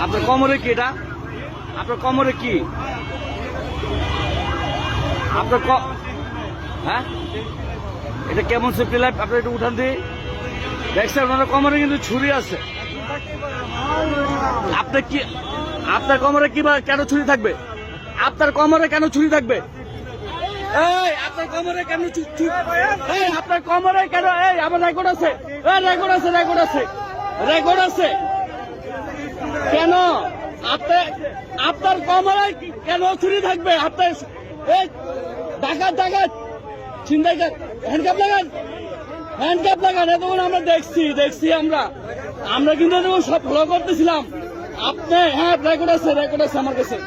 আপনার কোমরে কি এটা? আপনার কোমরে কি? আপনার হ্যাঁ, এটা কেমন সেফটি লাইফ? আপনার একটু উঠান দিয়ে দেখছেন ওনার কোমরে কিন্তু ছুরি আছে। আপনার কি, আপনার কোমরে কি কেন ছুরি থাকবে? আপনার কোমরে কেন ছুরি থাকবে? এই আপনার কোমরে কেন এই আপনার কোমরে কেন? এই আমার রেকর্ড আছে, রেকর্ড আছে, রেকর্ড আছে, রেকর্ড আছে। কেন আপনার কোমরে কেন ছুরি থাকবে? আপনার এই ডাকাত ডাকাত ছিনতাইকার হ্যান্ডকাপ লাগান, হ্যান্ডকাপ লাগান। এতক্ষণ আমরা দেখছি আমরা কিন্তু সব ফলো করতেছিলাম। আপনি হ্যাঁ রেকর্ড আছে, রেকর্ড আছে, আমার কাছে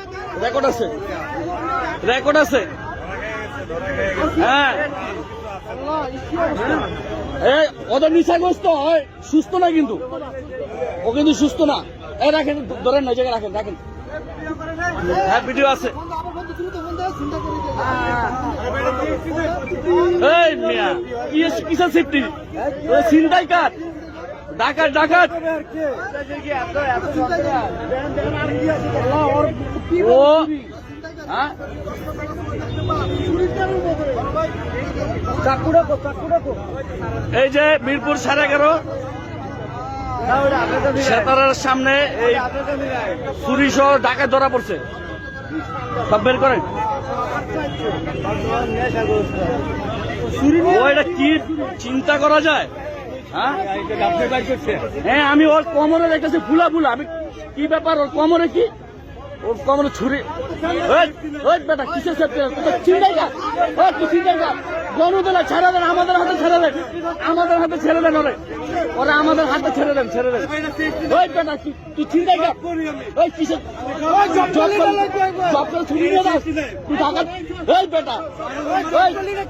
রেকর্ড আছে, রেকর্ড আছে। হ্যাঁ এই ওদের নিশাগ্রস্ত হয়, সুস্থ না কিন্তু, ও কিন্তু সুস্থ না। এই রাখেন, ধরেন না জায়গায় রাখেন, রাখেন। হ্যাঁ ভিডিও আছে। এই মিয়া কিসের সেফটি? ছিনতাইকার, ডাকাত ডাকাত। ও হ্যাঁ এই যে মিরপুর 11.5 সেতারার সামনে এই চুরি সহ ডাকাত ধরা পড়ছে। সব বের করেন। ওইটা কি চিন্তা করা যায়? হ্যাঁ আমি ওর কোমরে দেখতেছি ফুলা ফুলা। আমি কি ব্যাপার? ওর কোমরে কি? ওর কোমরে ছুরি। বেটা কিসের চিন্তাই গণতলা ছেড়ে দেন, আমাদের হাতে ছেড়ে দেন, আমাদের হাতে ছেড়ে দেন। ওরা আমাদের হাতে ছেড়ে দেন, ছেড়ে দেন। ওই বেটা তুই চিন্তাই কর। ওই কিসের ছুরি নিয়ে যাস তুই ঢাকা? ওই বেটা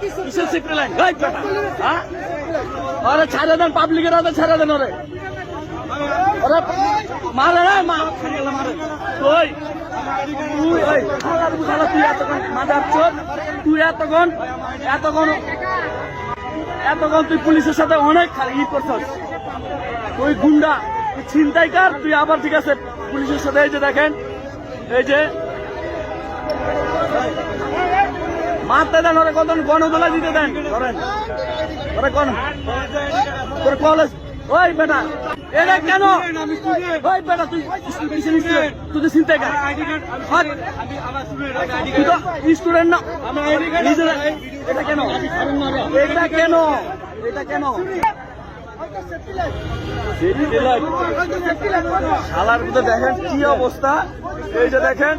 কিসের সেফটি লাইন? ওই বেটা হ্যাঁ ওরা ছেড়ে দেন, পাবলিকের হাতে ছেড়ে দেন। ওরা মারে রে মারে। তুই এতক্ষণ তুই পুলিশের সাথে অনেক ই করছস। তুই গুন্ডা, তুই ছিনতাইকার, তুই আবার ঠিক আছে পুলিশের সাথে। এই যে দেখেন, এই যে মারতে দেন, ওরা কত গণদোলা দিতে দেন। ধরেন ওরা তোর কলেজ। ওই বেটা এটা কেন? ওই বেটা তুই তুই ছিনতাইকার, স্টুডেন্ট না? এটা কেন? এটা কেন? এটা কেন? শালার মধ্যে দেখেন কি অবস্থা। এই যে দেখেন